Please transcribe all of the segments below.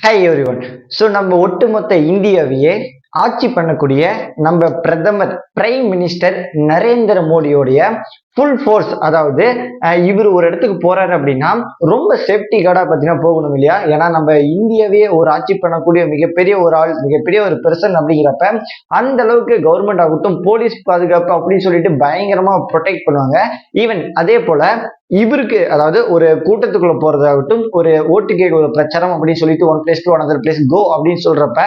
Hi everyone. So நம்ம ஒட்டுமொத்த இந்தியாவையே ஆட்சி பண்ணக்கூடிய நம்ம பிரதமர் பிரைம் மினிஸ்டர் நரேந்திர மோடியோடைய ஃபுல் ஃபோர்ஸ், அதாவது இவர் ஒரு இடத்துக்கு போறாரு அப்படின்னா ரொம்ப சேஃப்டி கார்டா பார்த்தீங்கன்னா போகணும் இல்லையா? ஏன்னா நம்ம இந்தியாவே ஒரு ஆட்சி பண்ணக்கூடிய மிகப்பெரிய ஒரு ஆள், மிகப்பெரிய ஒரு பெர்சன் அப்படிங்கிறப்ப அந்த அளவுக்கு கவர்மெண்ட் ஆகட்டும், போலீஸ் பாதுகாப்பு அப்படின்னு சொல்லிட்டு பயங்கரமா ப்ரொடெக்ட் பண்ணுவாங்க. ஈவன் அதே போல இவருக்கு, அதாவது ஒரு கூட்டத்துக்குள்ள போறதாகட்டும், ஒரு ஓட்டு கேட்க ஒரு பிரச்சாரம் அப்படின்னு சொல்லிட்டு one place to another place go அப்படின்னு சொல்றப்ப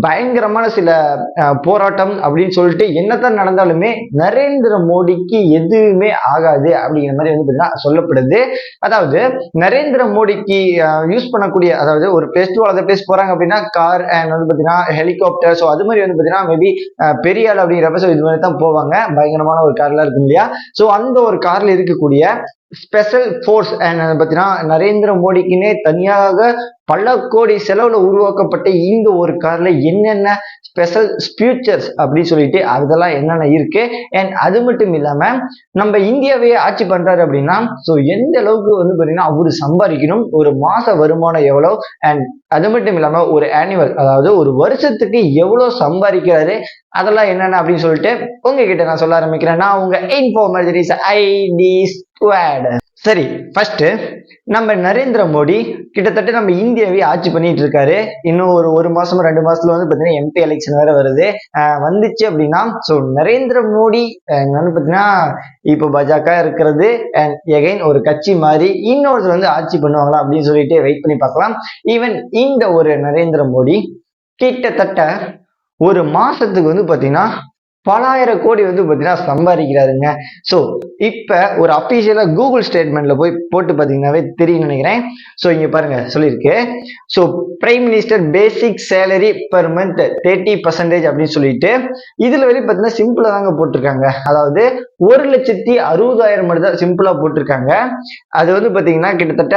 பயங்கரமான சில போராட்டம் அப்படின்னு சொல்லிட்டு என்னத்தான் நடந்தாலுமே நரேந்திர மோடிக்கு எதுவுமே ஆகாது அப்படிங்கிற மாதிரி வந்து பார்த்தீங்கன்னா சொல்லப்படுது. அதாவது நரேந்திர மோடிக்கு யூஸ் பண்ணக்கூடிய, அதாவது ஒரு பிளேஸ் டு அதர் பிளேஸ் போறாங்க அப்படின்னா கார் அண்ட் வந்து பார்த்தீங்கன்னா ஹெலிகாப்டர், ஸோ அது மாதிரி வந்து பார்த்தீங்கன்னா மேபி பெரிய ஆள் அப்படிங்கிறப்ப ஸோ இது மாதிரி தான் போவாங்க. பயங்கரமான ஒரு கார்ல இருக்கும் இல்லையா? ஸோ அந்த ஒரு கார்ல இருக்கக்கூடிய ஸ்பெஷல் ஃபோர்ஸ் அண்ட் பார்த்தீங்கன்னா நரேந்திர மோடிக்குன்னே தனியாக பல கோடி செலவுல உருவாக்கப்பட்ட இந்த ஒரு கார்ல என்னென்ன ஸ்பெஷல் ஃபியூச்சர்ஸ் அப்படின்னு சொல்லிட்டு அதெல்லாம் என்னென்ன இருக்கு. அண்ட் அது மட்டும் இல்லாம நம்ம இந்தியாவையே ஆட்சி பண்றாரு அப்படின்னா ஸோ எந்த அளவுக்கு வந்து பார்த்தீங்கன்னா அவரு சம்பாதிக்கணும், ஒரு மாச வருமானம் எவ்வளவு, அண்ட் அது மட்டும் இல்லாம ஒரு ஆனுவல், அதாவது ஒரு வருஷத்துக்கு எவ்வளவு சம்பாதிக்கிறாரு, அதெல்லாம் என்னென்ன அப்படின்னு சொல்லிட்டு உங்ககிட்ட நான் சொல்ல ஆரம்பிக்கிறேன். நான் உங்க இன்ஃபார்மர் ஐடி ஸ்குவாட். சரி, ஃபர்ஸ்ட் நம்ம நரேந்திர மோடி கிட்டத்தட்ட நம்ம இந்தியாவே ஆட்சி பண்ணிட்டு இருக்காரு. இன்னும் ஒரு மாசம் 2 மாசத்துல வந்து பாத்தீங்கன்னா எம்பி எலெக்ஷன் வேற வருது. வந்துச்சு அப்படின்னா ஸோ நரேந்திர மோடி என்னன்னு பாத்தீங்கன்னா இப்போ பாஜக இருக்கிறது அண்ட் எகைன் ஒரு கட்சி மாதிரி இன்னொருத்தர் வந்து ஆட்சி பண்ணுவாங்களா அப்படின்னு சொல்லிட்டு வெயிட் பண்ணி பார்க்கலாம். ஈவன் இந்த ஒரு நரேந்திர மோடி கிட்டத்தட்ட ஒரு மாசத்துக்கு வந்து பாத்தீங்கன்னா பலாயிரம் கோடி வந்து பார்த்தீங்கன்னா சம்பாதிக்கிறாருங்க. ஸோ இப்போ ஒரு அஃபீஷியலா கூகுள் ஸ்டேட்மெண்ட்ல போய் போட்டு பார்த்தீங்கன்னாவே தெரியும் நினைக்கிறேன். ஸோ இங்க பாருங்க சொல்லியிருக்கு. ஸோ பிரைம் மினிஸ்டர் பேசிக் சேலரி பெர் மந்த் 30% அப்படின்னு சொல்லிட்டு இதுல வெளியே பார்த்தீங்கன்னா சிம்பிளா தாங்க போட்டிருக்காங்க. அதாவது 1,60,000 மட்டும் தான் சிம்பிளா போட்டிருக்காங்க. அது வந்து பார்த்தீங்கன்னா கிட்டத்தட்ட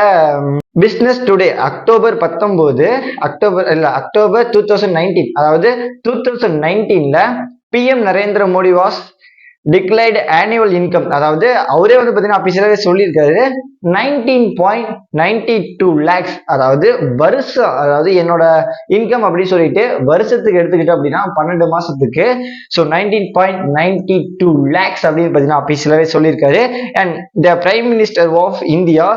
பிசினஸ் டுடே அக்டோபர் 2019, அதாவது 2019ல PM Narendra Modi was declared annual income, அதாவது அவரே வந்து பார்த்தீங்கன்னா அபிஷியலாவே சொல்லியிருக்காரு 19.92 lakhs, அதாவது வருஷம், அதாவது என்னோட இன்கம் அப்படின்னு சொல்லிட்டு வருஷத்துக்கு எடுத்துக்கிட்டோம் அப்படின்னா 12 மாசத்துக்கு ஸோ 19.92 lakhs அப்படின்னு பார்த்தீங்கன்னா அபிஷியலாவே சொல்லியிருக்காரு. And the prime minister of India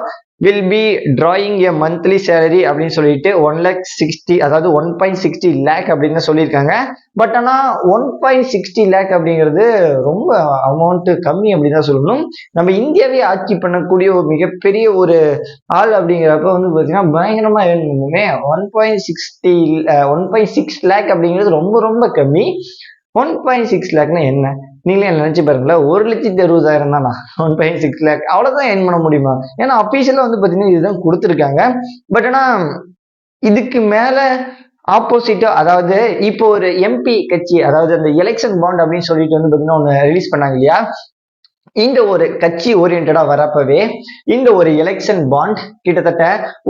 will be drawing a monthly salary அப்படின்னு சொல்லிட்டு 1,60,000, அதாவது 1.60 lakh அப்படின்னு சொல்லியிருக்காங்க. பட் ஆனா 1.60 lakh அப்படிங்கிறது ரொம்ப அமௌண்ட் கம்மி அப்படின்னு தான் சொல்லணும். நம்ம இந்தியாவே ஆட்சி பண்ணக்கூடிய ஒரு மிகப்பெரிய ஒரு ஆள் அப்படிங்கிறப்ப வந்து பார்த்தீங்கன்னா பயங்கரமா ஏர்ன் பண்ணுமே. 1.6 lakh அப்படிங்கிறது ரொம்ப ரொம்ப கம்மி. 1.6 லேக்னா என்ன, நீங்களே நினைச்சு பாருங்களா? 1,60,000 தானா 1.6 லேக், அவ்வளவுதான் ஏர்ன் பண்ண முடியுமா? ஏன்னா அபிஷியலா வந்து பாத்தீங்கன்னா இதுதான் கொடுத்துருக்காங்க. பட் ஆனா இதுக்கு மேல ஆப்போசிட்டா, அதாவது இப்போ ஒரு எம்பி கட்சி, அதாவது அந்த எலெக்ஷன் பாண்ட் அப்படின்னு சொல்லிட்டு வந்து பாத்தீங்கன்னா ஒன்னு ரிலீஸ் பண்ணாங்க இல்லையா? இந்த ஒரு கட்சி ஓரியன்டா வரப்பவே இந்த ஒரு எலெக்ஷன் பாண்ட் கிட்டத்தட்ட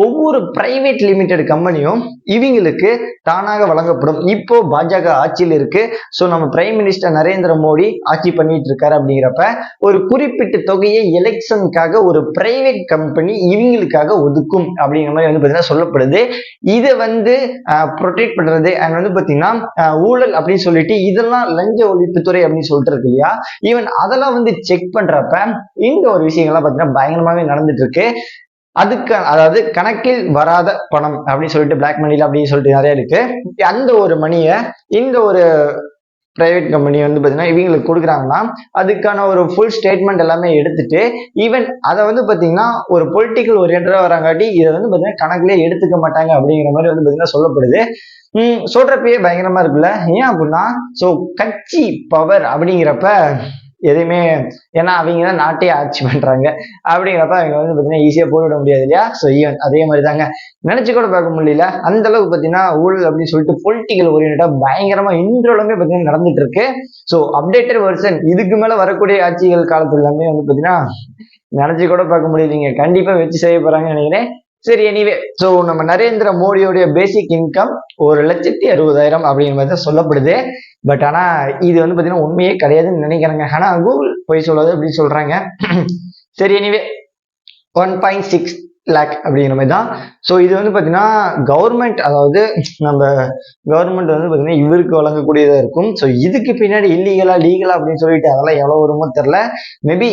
ஒவ்வொரு பிரைவேட் லிமிடெட் கம்பெனியும் இவங்களுக்கு தானாக வழங்கப்படும். இப்போ பாஜக ஆட்சியில் இருக்கு. ஸோ நம்ம பிரைம் மினிஸ்டர் நரேந்திர மோடி ஆட்சி பண்ணிட்டு இருக்காரு அப்படிங்கிறப்ப ஒரு குறிப்பிட்ட தொகையை எலெக்ஷனுக்காக ஒரு பிரைவேட் கம்பெனி இவங்களுக்காக ஒதுக்கும் அப்படிங்கிற மாதிரி வந்து பார்த்தீங்கன்னா சொல்லப்படுது. இதை வந்து ப்ரொடெக்ட் பண்றது அண்ட் வந்து பார்த்தீங்கன்னா ஊழல் அப்படின்னு சொல்லிட்டு இதெல்லாம் லஞ்ச ஒழிப்புத்துறை அப்படின்னு சொல்லிட்டு இருக்கு இல்லையா? ஈவன் அதெல்லாம் வந்து செக் பண்றப்ப இந்த ஒரு விஷயங்கள்லாம் பார்த்தீங்கன்னா பயங்கரமாவே நடந்துட்டு இருக்கு. அதுக்கு, அதாவது கணக்கில் வராத பணம் அப்படின்னு சொல்லிட்டு பிளாக் மணில அப்படின்னு சொல்லிட்டு நிறைய இருக்கு. அந்த ஒரு மணியை இந்த ஒரு பிரைவேட் கம்பெனி வந்து பார்த்தீங்கன்னா இவங்களுக்கு கொடுக்குறாங்கன்னா அதுக்கான ஒரு ஃபுல் ஸ்டேட்மெண்ட் எல்லாமே எடுத்துட்டு ஈவன் அதை வந்து பார்த்தீங்கன்னா ஒரு பொலிட்டிக்கல் ஓரியன்டா வராங்காட்டி இதை வந்து பார்த்தீங்கன்னா கணக்குலேயே எடுத்துக்க மாட்டாங்க அப்படிங்கிற மாதிரி வந்து பார்த்தீங்கன்னா சொல்லப்படுது. சொல்றப்பயே பயங்கரமா இருக்குல்ல? ஏன் அப்படின்னா ஸோ கட்சி பவர் அப்படிங்கிறப்ப எதுவுமே, ஏன்னா அவங்க தான் நாட்டையே ஆட்சி பண்றாங்க அப்படிங்கிறப்ப அவங்க வந்து பாத்தீங்கன்னா ஈஸியா போய்விட முடியாது இல்லையா? ஸோ ஈவன் அதே மாதிரி தாங்க நினைச்சு கூட பார்க்க முடியல அந்த அளவுக்கு பாத்தீங்கன்னா ஊழல் அப்படின்னு சொல்லிட்டு பொலிட்டிக்கல் ஓரியன்டா பயங்கரமா இன்றளவுமே பாத்தீங்கன்னா நடந்துட்டு இருக்கு. ஸோ அப்டேட்டட் வெர்ஷன் இதுக்கு மேல வரக்கூடிய ஆட்சிகள் காலத்துல எல்லாமே வந்து பாத்தீங்கன்னா நினைச்சு கூட பார்க்க முடியலைங்க. கண்டிப்பா வச்சு செய்ய போறாங்கன்னு நினைக்கிறேன். சரி, எனிவே ஸோ நம்ம நரேந்திர மோடியோடைய பேசிக் இன்கம் 1,60,000 அப்படிங்கிற மாதிரி தான் சொல்லப்படுது. பட் ஆனா இது வந்து பாத்தீங்கன்னா உண்மையே கிடையாதுன்னு நினைக்கிறேங்க. ஆனா கூகுள் போய் சொல்லாது அப்படின்னு சொல்றாங்க. சரி, எனிவே 1.6 லேக் அப்படிங்கிற மாதிரி தான். ஸோ இது வந்து பார்த்தீங்கன்னா கவர்மெண்ட், அதாவது நம்ம கவர்மெண்ட் வந்து பார்த்தீங்கன்னா இவருக்கு வழங்கக்கூடியதாக இருக்கும். ஸோ இதுக்கு பின்னாடி இல்லீகலா லீகலா அப்படின்னு சொல்லிட்டு அதெல்லாம் எவ்வளோ வருமோ தெரில. மேபி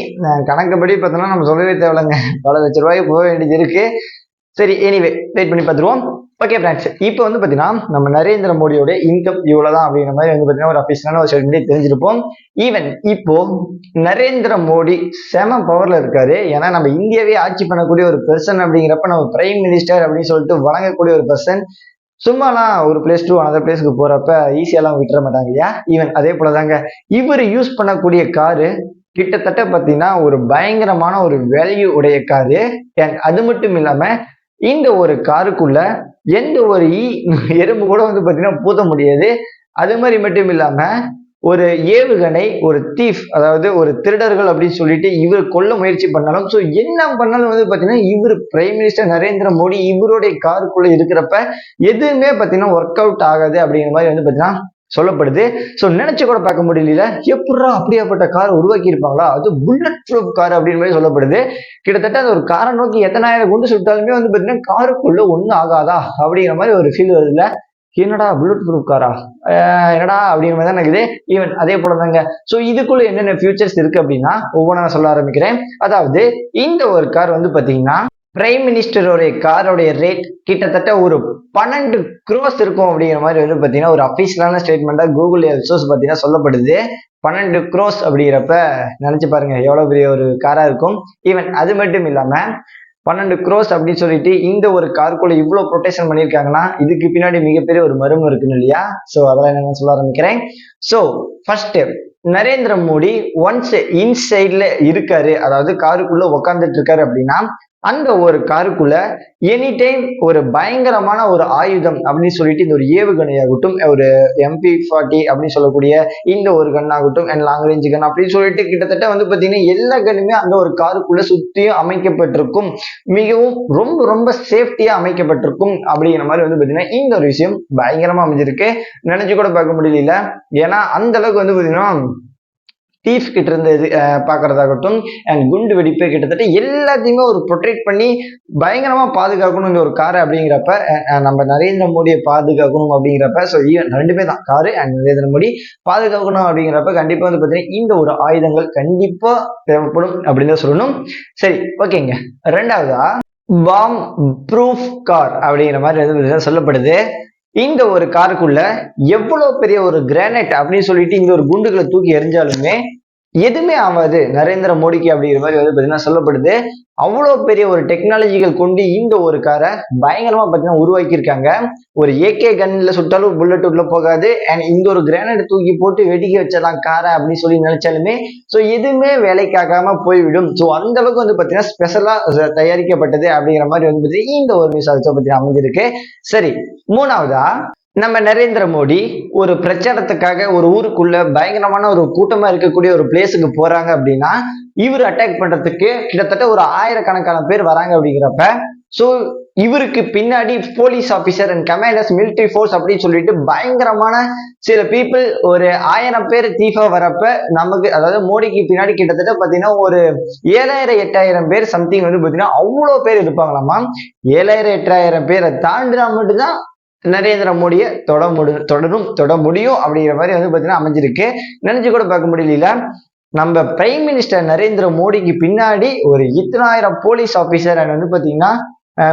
கணக்குப்படி பார்த்தோம்னா நம்ம சொல்லவே தேவையில்லைங்க, பல லட்ச ரூபாய்க்கு போக வேண்டியது இருக்கு. சரி, எனிவே வெயிட் பண்ணி பார்த்துருவோம். ஓகே ஃப்ரெண்ட்ஸ், இப்போ வந்து பார்த்தீங்கன்னா நம்ம நரேந்திர மோடியோட இன்கம் இவ்வளோதான் அப்படிங்கிற மாதிரி வந்து பார்த்தீங்கன்னா ஒரு அஃபிஷியலான ஒரு ஸ்டேட்மெண்ட் தெரிஞ்சிருப்போம். ஈவன் இப்போ நரேந்திர மோடி செம பவர்ல இருக்காரு. ஏன்னா நம்ம இந்தியாவே ஆட்சி பண்ணக்கூடிய ஒரு பெர்சன் அப்படிங்கிறப்ப நம்ம பிரைம் மினிஸ்டர் அப்படின்னு சொல்லிட்டு வழங்கக்கூடிய ஒரு பெர்சன் சும்மாலாம் ஒரு பிளேஸ் டு அனதர் பிளேஸ்க்கு போறப்ப ஈஸியெல்லாம் விட்டுற மாட்டாங்க இல்லையா? ஈவன் அதே போலதாங்க இவர் யூஸ் பண்ணக்கூடிய காரு கிட்டத்தட்ட பார்த்தீங்கன்னா ஒரு பயங்கரமான ஒரு வேல்யூ உடைய காரு. அண்ட் அது மட்டும் இல்லாம இந்த ஒரு காருக்குள்ள எந்த ஒரு எறும்பு கூட வந்து பார்த்தீங்கன்னா பூத்த முடியாது. அது மாதிரி மட்டும் இல்லாம ஒரு ஏவுகணை, ஒரு தீஃப், அதாவது ஒரு திருடர்கள் அப்படின்னு சொல்லிட்டு இவர் கொல்ல முயற்சி பண்ணாலும், ஸோ என்ன பண்ணாலும் வந்து பார்த்தீங்கன்னா இவர் பிரைம் மினிஸ்டர் நரேந்திர மோடி இவருடைய காருக்குள்ள இருக்கிறப்ப எதுவுமே பார்த்தீங்கன்னா ஒர்க் அவுட் ஆகாது அப்படிங்கிற மாதிரி வந்து பார்த்தீங்கன்னா சொல்லப்படுது. ஸோ நினைச்சு கூட பார்க்க முடியல, எப்படா அப்படியாப்பட்ட கார் உருவாக்கி இருப்பாங்களா, அது புல்லட் ப்ரூஃப் கார் அப்படின்னு மாதிரி சொல்லப்படுது. கிட்டத்தட்ட அந்த ஒரு காரை நோக்கி எத்தனாயிரம் குண்டு சுட்டாலுமே வந்து பார்த்தீங்கன்னா காருக்குள்ள ஒன்றும் ஆகாதா அப்படிங்கிற மாதிரி ஒரு ஃபீல் வருதுல்ல. என்னடா புல்லட் ப்ரூஃப் காரா, என்னடா அப்படிங்கிற மாதிரி தான் இருக்குது. ஈவன் அதே போல தாங்க. ஸோ இதுக்குள்ள என்னென்ன ஃபியூச்சர்ஸ் இருக்கு அப்படின்னா ஒவ்வொன்றா நான் சொல்ல ஆரம்பிக்கிறேன். அதாவது இந்த ஒரு கார் வந்து பார்த்தீங்கன்னா பிரைம் மினிஸ்டருடைய காரோடைய ரேட் கிட்டத்தட்ட ஒரு 12 crores இருக்கும் அப்படிங்கிற மாதிரி வந்து பார்த்தீங்கன்னா ஒரு அஃபிஷியலான ஸ்டேட்மெண்டா கூகுள் ரிசோர்ஸ் பார்த்தீங்கன்னா சொல்லப்படுது. 12 crores அப்படிங்கிறப்ப நினைச்சு பாருங்க எவ்வளவு பெரிய ஒரு காரா இருக்கும். ஈவன் அது மட்டும் இல்லாம 12 crores அப்படின்னு சொல்லிட்டு இந்த ஒரு காருக்குள்ள இவ்வளவு ப்ரொடெக்ஷன் பண்ணியிருக்காங்கன்னா இதுக்கு பின்னாடி மிகப்பெரிய ஒரு மர்மம் இருக்குன்னு இல்லையா? ஸோ அதெல்லாம் என்னன்னு சொல்ல ஆரம்பிக்கிறேன். So first Narendra Modi once இன்சைட்ல இருக்காரு, அதாவது காருக்குள்ள உட்கார்ந்துட்டு இருக்காரு அப்படின்னா அந்த ஒரு காருக்குள்ள எனி டைம் ஒரு பயங்கரமான ஒரு ஆயுதம் அப்படின்னு சொல்லிட்டு இந்த ஒரு ஏவுகணையாகட்டும், ஒரு MP40 அப்படின்னு சொல்லக்கூடிய இந்த ஒரு கன் ஆகட்டும், அண்ட் லாங் ரேஞ்ச் கன் அப்படின்னு சொல்லிட்டு கிட்டத்தட்ட வந்து பாத்தீங்கன்னா எல்லா கன்னுமே அந்த ஒரு காருக்குள்ள சுத்தியும் அமைக்கப்பட்டிருக்கும். மிகவும் ரொம்ப ரொம்ப சேஃப்டியா அமைக்கப்பட்டிருக்கும் அப்படிங்கிற மாதிரி வந்து பாத்தீங்கன்னா இந்த ஒரு விஷயம் பயங்கரமா அமைஞ்சிருக்கு. நினைச்சு கூட பார்க்க முடியல. ஏன்னா அந்த அளவுக்கு வந்து பாத்தீங்கன்னா தீஃப் கிட்ட இருந்து பாக்குறதாகட்டும், அண்ட் குண்டு வெடிப்பு கிட்டத்தட்ட எல்லாத்தையுமே ஒரு ப்ரொடெக்ட் பண்ணி பயங்கரமா பாதுகாக்கணும் இந்த ஒரு காரை அப்படிங்கிறப்ப, நம்ம நரேந்திர மோடியை பாதுகாக்கணும் அப்படிங்கிறப்ப, ஸோ ரெண்டுமே தான் காரு அண்ட் நரேந்திர மோடி பாதுகாக்கணும் அப்படிங்கிறப்ப கண்டிப்பா வந்து பார்த்தீங்கன்னா இந்த ஒரு ஆயுதங்கள் கண்டிப்பா தேவைப்படும் அப்படின்னு தான் சொல்லணும். சரி, ஓகேங்க. ரெண்டாவதா பாம் ப்ரூஃப் கார் அப்படிங்கிற மாதிரி வந்து சொல்லப்படுது. இந்த ஒரு காருக்குள்ள எவ்வளவு பெரிய ஒரு கிரானைட் அப்படின்னு சொல்லிட்டு இந்த ஒரு குண்டுகளை தூக்கி எறிஞ்சாலுமே எதுவுமே ஆகாது நரேந்திர மோடிக்கு அப்படிங்கிற மாதிரி வந்து பாத்தீங்கன்னா சொல்லப்படுது. அவ்வளவு பெரிய ஒரு டெக்னாலஜிகள் கொண்டு இந்த ஒரு காரை பயங்கரமா பாத்தீங்கன்னா உருவாக்கி இருக்காங்க. ஒரு AK கன்ல சுட்டாலும் புல்லட் உள்ள போகாது. அண்ட் இந்த ஒரு கிரானைட் தூக்கி போட்டு வெடிக்க வச்சதான் காரை அப்படின்னு சொல்லி நினைச்சாலுமே ஸோ எதுவுமே வேலைக்காகாம போய்விடும். ஸோ அந்த அளவுக்கு வந்து பாத்தீங்கன்னா ஸ்பெஷலா தயாரிக்கப்பட்டது அப்படிங்கிற மாதிரி வந்து பாத்தீங்கன்னா இந்த ஒரு நியூஸ் பத்தி அமைஞ்சிருக்கு. சரி, மூணாவதா நம்ம நரேந்திர மோடி ஒரு பிரச்சாரத்துக்காக ஒரு ஊருக்குள்ள பயங்கரமான ஒரு கூட்டமா இருக்கக்கூடிய ஒரு பிளேஸுக்கு போறாங்க அப்படின்னா இவர் அட்டாக் பண்றதுக்கு கிட்டத்தட்ட ஒரு 1000கணக்கான பேர் வராங்க அப்படிங்கிறப்ப சோ இவருக்கு பின்னாடி police officer and commanders, military force அப்படின்னு சொல்லிட்டு பயங்கரமான சில பீப்புள் ஒரு 1000 பேர் தீஃபா வரப்ப நமக்கு, அதாவது மோடிக்கு பின்னாடி கிட்டத்தட்ட பாத்தீங்கன்னா ஒரு 7000-8000 பேர் சம்திங் வந்து பாத்தீங்கன்னா அவ்வளவு பேர் இருப்பாங்களாமா. 7000-8000 பேரை தாண்டினா மட்டும்தான் நரேந்திர மோடியை தொட முடியும் அப்படிங்கிற மாதிரி வந்து பாத்தீங்கன்னா அமைஞ்சிருக்கு. நினைச்சு கூட பார்க்க முடியல. நம்ம பிரைம் மினிஸ்டர் நரேந்திர மோடிக்கு பின்னாடி ஒரு 1000 போலீஸ் ஆபீசர் அண்ட் வந்து பாத்தீங்கன்னா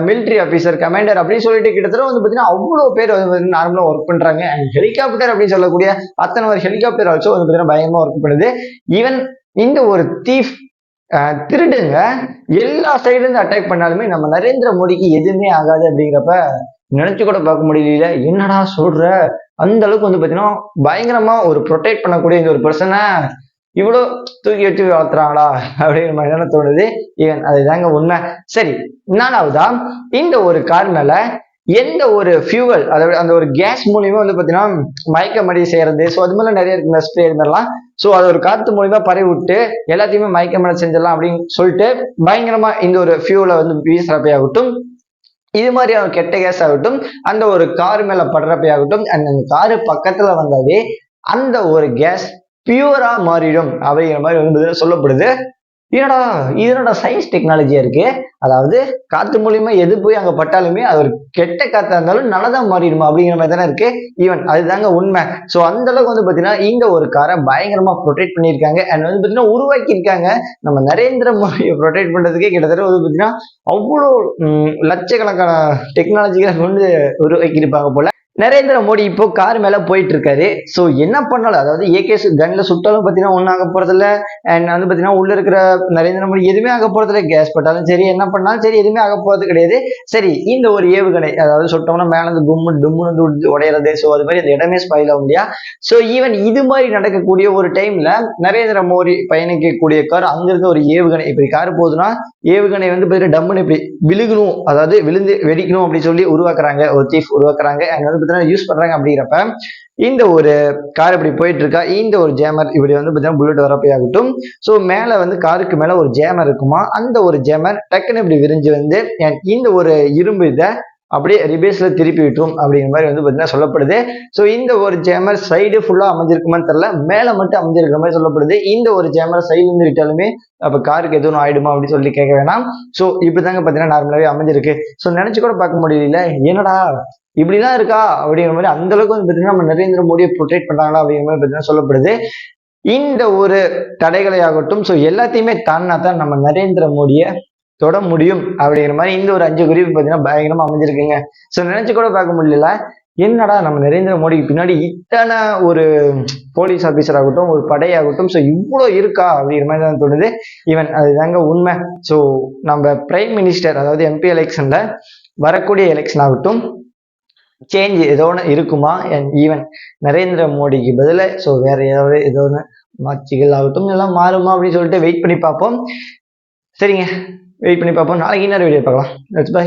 மிலிட்டரி ஆபீசர், கமாண்டர் அப்படின்னு சொல்லிட்டு கிட்டத்தட்ட வந்து பாத்தீங்கன்னா அவ்வளவு பேர் வந்து நார்மலா ஒர்க் பண்றாங்க. அண்ட் ஹெலிகாப்டர் அப்படின்னு சொல்லக்கூடிய அத்தனை ஒரு ஹெலிகாப்டர் ஆல்சோ வந்து பாத்தீங்கன்னா பயங்கரமா ஒர்க் பண்ணுது. ஈவன் இந்த ஒரு தீஃப் திருடுங்க எல்லா சைடுல இருந்து அட்டாக் பண்ணாலுமே நம்ம நரேந்திர மோடிக்கு எதுவுமே ஆகாது அப்படிங்கிறப்ப நினைச்சு கூட பார்க்க முடியல. என்னடா சொல்ற, அந்த அளவுக்கு வந்து பாத்தீங்கன்னா பயங்கரமா ஒரு ப்ரொடெக்ட் பண்ணக்கூடிய இந்த ஒரு பர்சனை இவ்வளவு தூக்கி வச்சு வளர்த்துறாங்களா அப்படிங்கிற மாதிரி தானே தோணுது. ஈவன் அதுதாங்க உண்மை. சரி, நாலாவதா இந்த ஒரு கார் மேல எந்த ஒரு ஃபியூவல், அதாவது அந்த ஒரு கேஸ் மூலியமா வந்து பாத்தீங்கன்னா மயக்கமடி செய்யறது, ஸோ அது மாதிரி நிறைய இருக்கு ஸ்ப்ரே இருந்தெல்லாம். ஸோ அது ஒரு காத்து மூலியமா பரவி விட்டு எல்லாத்தையுமே மயக்கமடை செஞ்சிடலாம் அப்படின்னு சொல்லிட்டு பயங்கரமா இந்த ஒரு ஃபியூவலை வந்து வீசுறப்பையாகட்டும், இது மாதிரியான கெட்ட கேஸ் ஆகட்டும், அந்த ஒரு கார் மேல படுறப்பையாகட்டும், அந்த காரு பக்கத்துல வந்தாவே அந்த ஒரு கேஸ் பியூரா மாறிடும் அப்படிங்கிற மாதிரி வந்து சொல்லப்படுது. என்னடா சயின்ஸ் டெக்னாலஜியா இருக்கு. அதாவது காத்து மூலியமா எது போய் அங்க பட்டாலுமே அது ஒரு கெட்ட காத்தா இருந்தாலும் நல்லதான் மாறிடுமா அப்படிங்கிற மாதிரி தானே இருக்கு. ஈவன் அதுதாங்க உண்மை. சோ அந்த அளவுக்கு வந்து பாத்தீங்கன்னா இந்த ஒரு காரை பயங்கரமா ப்ரொடெக்ட் பண்ணியிருக்காங்க அண்ட் வந்து பாத்தீங்கன்னா உருவாக்கி இருக்காங்க. நம்ம நரேந்திர மோடியை ப்ரொடெக்ட் பண்றதுக்கே கிட்டத்தட்ட வந்து பாத்தீங்கன்னா அவ்வளோ லட்சக்கணக்கான டெக்னாலஜிகளை கொண்டு உருவாக்கி இருப்பாங்க போல. நரேந்திர மோடி இப்போ கார் மேல போயிட்டு இருக்காரு. சோ என்ன பண்ணாலும் அதாவது ஏகே கன்ல சுட்டாலும் பாத்தீங்கன்னா ஒன்னும் ஆக போறது இல்ல. அண்ட் வந்து பாத்தீங்கன்னா உள்ள இருக்கிற நரேந்திர மோடி எதுவுமே ஆக போறது இல்ல. கேஸ் பட்டாலும் சரி என்ன பண்ணாலும் சரி எதுவுமே ஆக போறது கிடையாது. சரி இந்த ஒரு ஏவுகணை அதாவது சுட்டோம்னா மேல இருந்து கும்மு டும்முன்னு வந்து உடையிறது. சோ அது மாதிரி அந்த இடமே ஸ்பாயில் ஆகும் இல்லையா. சோ ஈவன் இது மாதிரி நடக்கக்கூடிய ஒரு டைம்ல நரேந்திர மோடி பயணிக்கக்கூடிய கார் அங்கிருந்து ஒரு ஏவுகணை இப்படி கார் போகுதுன்னா ஏவுகணை வந்து பாத்தீங்கன்னா டம்முன்னு இப்படி விழுகணும் அதாவது விழுந்து வெடிக்கணும் அப்படின்னு சொல்லி உருவாக்குறாங்க. ஒரு சீஃப் உருவாக்குறாங்க அண்ட் யூஸ் பண்றாங்க. அப்படிங்கிறப்ப இந்த ஒரு கார் இப்படி போயிட்டு இருக்கா. இந்த ஒரு ஜேமர் இப்படி வந்து பாத்தீங்கன்னா புல்லட் வரப்பே ஆகட்டும். சோ மேல வந்து காருக்கு மேல ஒரு ஜேமர் இருக்குமா. அந்த ஒரு ஜேமர் டக்குன்னு இப்படி விரிஞ்சு வந்து இந்த ஒரு இரும்பு இதை அப்படியே ரிபேஸ்ல திருப்பி விட்டுரும் அப்படிங்கிற மாதிரி வந்து பாத்தீங்கன்னா சொல்லப்படுது. சோ இந்த ஒரு ஜேமர் சைடு ஃபுல்லா அமைஞ்சிருக்குமான்னு தெரியல. மேல மட்டும் அமைஞ்சிருக்கிற மாதிரி சொல்லப்படுது. இந்த ஒரு ஜேமர் சைடுல இருந்து விட்டாலுமே அப்ப காருக்கு எதுவும் ஆயிடுமா அப்படின்னு சொல்லி கேட்க வேணாம். சோ இப்படிதாங்க பாத்தீங்கன்னா நார்மலாவே அமைஞ்சிருக்கு. சோ நினைச்சு கூட பார்க்க முடியல என்னடா இப்படிலாம் இருக்கா அப்படிங்கிற மாதிரி அந்த அளவுக்கு வந்து பாத்தீங்கன்னா நம்ம நரேந்திர மோடியை ப்ரொடெக்ட் பண்றாங்களா அப்படிங்கிற மாதிரி பாத்தீங்கன்னா சொல்லப்படுது. இந்த ஒரு தடைகளை ஆகட்டும் சோ எல்லாத்தையுமே தாண்டினா தான் நம்ம நரேந்திர மோடியை தொட முடியும் அப்படிங்கிற மாதிரி இந்த ஒரு 5 குறிப்பு பாத்தீங்கன்னா பயங்கரமா அமைஞ்சிருக்குங்க. சோ நினைச்சு கூட பார்க்க முடியல என்னடா நம்ம நரேந்திர மோடிக்கு பின்னாடி இத்தனை ஒரு போலீஸ் ஆபீசர் ஆகட்டும் ஒரு படையாகட்டும் சோ இவ்வளவு இருக்கா அப்படிங்கிற மாதிரி தான் தோணுது. ஈவன் அதுதாங்க உண்மை. சோ நம்ம பிரைம் மினிஸ்டர் அதாவது எம்பி எலெக்ஷன்ல வரக்கூடிய எலெக்ஷன் ஆகட்டும் சேஞ்ச் ஏதோ ஒன்று இருக்குமா. அண்ட் ஈவன் நரேந்திர மோடிக்கு பதில ஸோ வேற ஏதோ ஒன்று ஆட்சிகள் ஆகட்டும் எல்லாம் மாறுமா அப்படின்னு சொல்லிட்டு வெயிட் பண்ணி பார்ப்போம். சரிங்க வெயிட் பண்ணி பார்ப்போம். நாளைக்கு இன்னொரு வீடியோ பார்க்கலாம். பை.